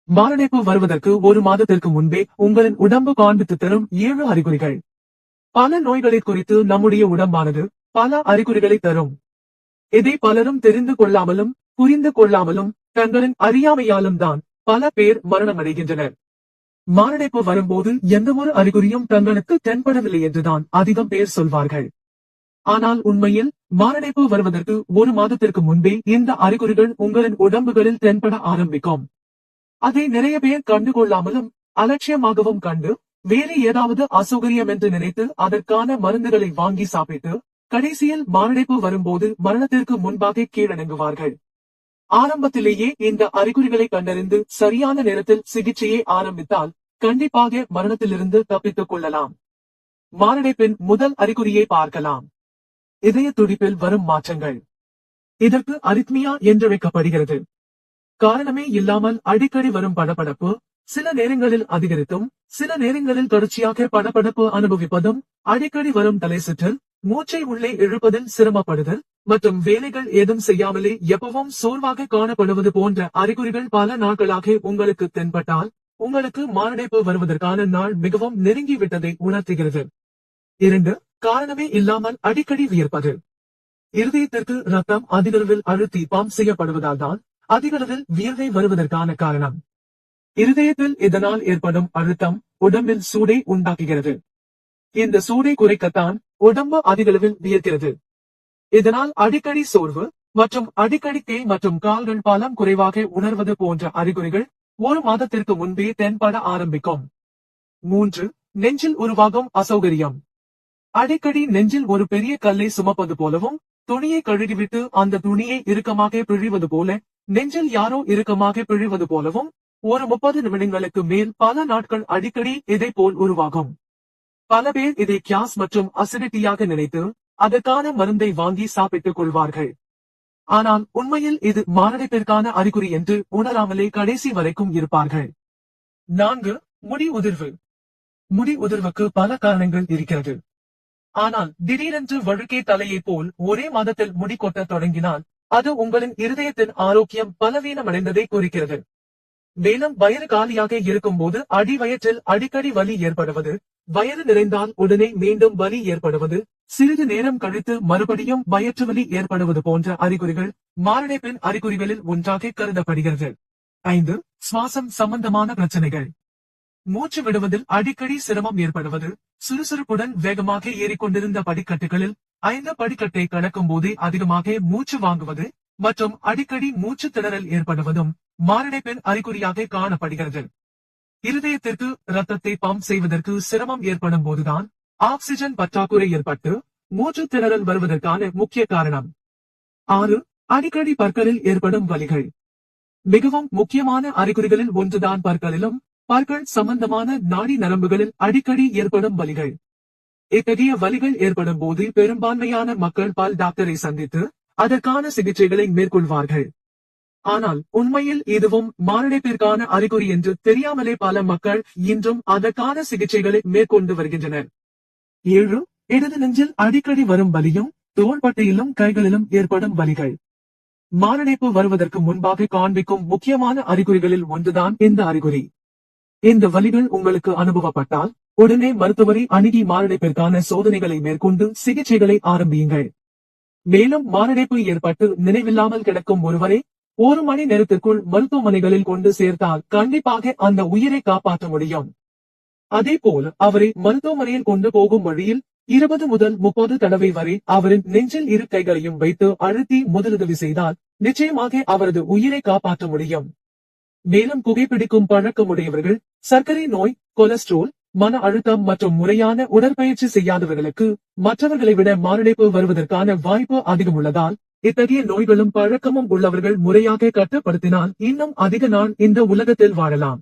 மாரடைப்பு வருவதற்கு ஒரு மாதத்திற்கு முன்பே உங்களின் உடம்பு காண்பித்து தரும் 7 அறிகுறிகள். பல நோய்களை குறித்து நம்முடைய உடம்பானது பல அறிகுறிகளை தரும். இதை பலரும் தெரிந்து கொள்ளாமலும் புரிந்து கொள்ளாமலும் தங்களின் அறியாமையாலும் தான் பல பேர் மரணமடைகின்றனர். மாரடைப்பு வரும்போது எந்த ஒரு அறிகுறியும் தங்களுக்கு தென்படவில்லை என்றுதான் அதிகம் பேர் சொல்வார்கள். ஆனால் உண்மையில் மாரடைப்பு வருவதற்கு ஒரு மாதத்திற்கு முன்பே இந்த அறிகுறிகள் உங்களின் உடம்புகளில் தென்பட ஆரம்பிக்கும். அதை நிறைய பேர் கண்டுகொள்ளாமலும் அலட்சியமாகவும் கண்டு வேறு ஏதாவது அசௌகரியம் என்று நினைத்து அதற்கான மருந்துகளை வாங்கி சாப்பிட்டு கடைசியில் மாரடைப்பு வரும்போது மரணத்திற்கு முன்பாக கீழடங்குவார்கள். ஆரம்பத்திலேயே இந்த அறிகுறிகளை கண்டறிந்து சரியான நேரத்தில் சிகிச்சையை ஆரம்பித்தால் கண்டிப்பாக மரணத்திலிருந்து தப்பித்துக் கொள்ளலாம். மாரடைப்பின் முதல் அறிகுறியை பார்க்கலாம். இதய துடிப்பில் வரும் மாற்றங்கள். இதற்கு அரித்மியா என்றழைக்கப்படுகிறது. காரணமே இல்லாமல் அடிக்கடி வரும் படபடப்பு, சில நேரங்களில் அதிகரித்தும் சில நேரங்களில் தொடர்ச்சியாக படபடப்பு அனுபவிப்பதும், அடிக்கடி வரும் தலை சுற்றல், மூச்சை உள்ளே இழுப்பதில் சிரமப்படுதல் மற்றும் வேலைகள் ஏதும் செய்யாமலே எப்பவும் சோர்வாக காணப்படுவது போன்ற அறிகுறிகள் பல நாட்களாக உங்களுக்கு தென்பட்டால் உங்களுக்கு மாரடைப்பு வருவதற்கான நாள் மிகவும் நெருங்கிவிட்டதை உணர்த்துகிறது. 2. காரணமே இல்லாமல் அடிக்கடி வியர்ப்பது. இருதயத்திற்கு ரத்தம் அதிகளவில் அழுத்தி பம்ப் செய்யப்படுவதால் தான் அதிகளவில் வியர்வை வருவதற்கான காரணம். இருதயத்தில் இதனால் ஏற்படும் அழுத்தம் உடம்பில் சூடை உண்டாக்குகிறது. இந்த சூடை குறைக்கத்தான் உடம்பு அதிகளவில் வியர்க்கிறது. இதனால் அடிக்கடி சோர்வு மற்றும் அடிக்கடி தேய் மற்றும் கால்கள் பலம் குறைவாக உணர்வது போன்ற அறிகுறிகள் ஒரு மாதத்திற்கு முன்பே தென்பட ஆரம்பிக்கும். 3. நெஞ்சில் உருவாகும் அசௌகரியம். அடிக்கடி நெஞ்சில் ஒரு பெரிய கல்லை சுமப்பது போலவும், துணியை கழுகிவிட்டு அந்த துணியை இறுக்கமாக பிழிவது போல, நெஞ்சில் யாரோ இறுக்கமாக பிழிவது போலவும் ஒரு 30 நிமிடங்களுக்கு மேல் பல நாட்கள் அடிக்கடி இதை போல் உருவாகும். பல பேர் இதை கேஸ் மற்றும் அசிடிட்டியாக நினைத்து அதற்கான மருந்தை வாங்கி சாப்பிட்டுக் கொள்வார்கள். ஆனால் உண்மையில் இது மாரடைப்பிற்கான அறிகுறி என்று உணராமலே கடைசி வரைக்கும் இருப்பார்கள். 4. முடி உதிர்வு. முடி உதிர்வுக்கு பல காரணங்கள் இருக்கிறது. ஆனால் திடீரென்று வழுக்கே தலையை போல் ஒரே மாதத்தில் முடி கொட்ட தொடங்கினால் அது உங்களின் இருதயத்தின் ஆரோக்கியம் பலவீனமடைந்ததை குறிக்கிறது. மேலும் வயிறு காலியாக இருக்கும் போது அடி வயிற்றில் அடிக்கடி வலி ஏற்படுவது, வயிறு நிறைந்தால் உடனே மீண்டும் வலி ஏற்படுவது, சிறிது நேரம் கழித்து மறுபடியும் வயிற்று வலி ஏற்படுவது போன்ற அறிகுறிகள் மாரடைப்பின் அறிகுறிகளில் ஒன்றாக கருதப்படுகிறது. 5. சுவாசம் சம்பந்தமான பிரச்சனைகள். மூச்சு விடுவதில் அடிக்கடி சிரமம் ஏற்படுவது, சுறுசுறுப்புடன் வேகமாக ஏறிக்கொண்டிருந்த படிக்கட்டுகளில் 5 படிக்கட்டை கடக்கும் போதே அதிகமாக மூச்சு வாங்குவது மற்றும் அடிக்கடி மூச்சு திணறல் ஏற்படுவதும் மாரடைப்பின் அறிகுறியாக காணப்படுகிறது. இருதயத்திற்கு ரத்தத்தை பம்ப் செய்வதற்கு சிரமம் ஏற்படும் போதுதான் ஆக்சிஜன் பற்றாக்குறை ஏற்பட்டு மூச்சு திணறல் வருவதற்கான முக்கிய காரணம். 6. அடிக்கடி பற்களில் ஏற்படும் வலிகள். மிகவும் முக்கியமான அறிகுறிகளில் ஒன்றுதான் பற்களிலும் பற்கள் சம்பந்தமான நாடி நரம்புகளில் அடிக்கடி ஏற்படும் வலிகள். இத்தகைய வலிகள் ஏற்படும் போது பெரும்பான்மையான மக்கள் பல் டாக்டரை சந்தித்து அதற்கான சிகிச்சைகளை மேற்கொள்வார்கள். ஆனால் உண்மையில் இதுவும் மாரடைப்பிற்கான அறிகுறி என்று தெரியாமலே பல மக்கள் இன்றும் அதற்கான சிகிச்சைகளை மேற்கொண்டு வருகின்றனர். 7. இடது நெஞ்சில் அடிக்கடி வரும் வலியும் தோள்பட்டையிலும் கைகளிலும் ஏற்படும் வலிகள். மாரடைப்பு வருவதற்கு முன்பாக காண்பிக்கும் முக்கியமான அறிகுறிகளில் ஒன்றுதான் இந்த அறிகுறி. இந்த வலிகள் உங்களுக்கு அனுபவப்பட்டால் உடனே மருத்துவரை அணுகி மாரடைப்பிற்கான சோதனைகளை மேற்கொண்டு சிகிச்சைகளை ஆரம்பியுங்கள். மேலும் மாரடைப்பு ஏற்பட்டு நினைவில்லாமல் கிடக்கும் ஒருவரை 1 மணி நேரத்திற்குள் மருத்துவமனைகளில் கொண்டு சேர்த்தால் கண்டிப்பாக அந்த உயிரை காப்பாற்ற முடியும். அதேபோல் அவரை மருத்துவமனையில் கொண்டு போகும் வழியில் 20 முதல் 30 தடவை வரை அவரின் நெஞ்சில் இரு கைகளையும் வைத்து அழுத்தி முதலுதவி செய்தால் நிச்சயமாக அவரது உயிரை காப்பாற்ற முடியும். மேலும் புகைப்பிடிக்கும் பழக்கமுடையவர்கள், சர்க்கரை நோய், கொலஸ்ட்ரால், மன அழுத்தம் மற்றும் முறையான உடற்பயிற்சி செய்யாதவர்களுக்கு மற்றவர்களை விட மாரடைப்பு வருவதற்கான வாய்ப்பு அதிகம் உள்ளதால் இத்தகைய நோய்களும் பழக்கமும் உள்ளவர்கள் முறையாக கட்டுப்படுத்தினால் இன்னும் அதிக நாள் இந்த உலகத்தில் வாழலாம்.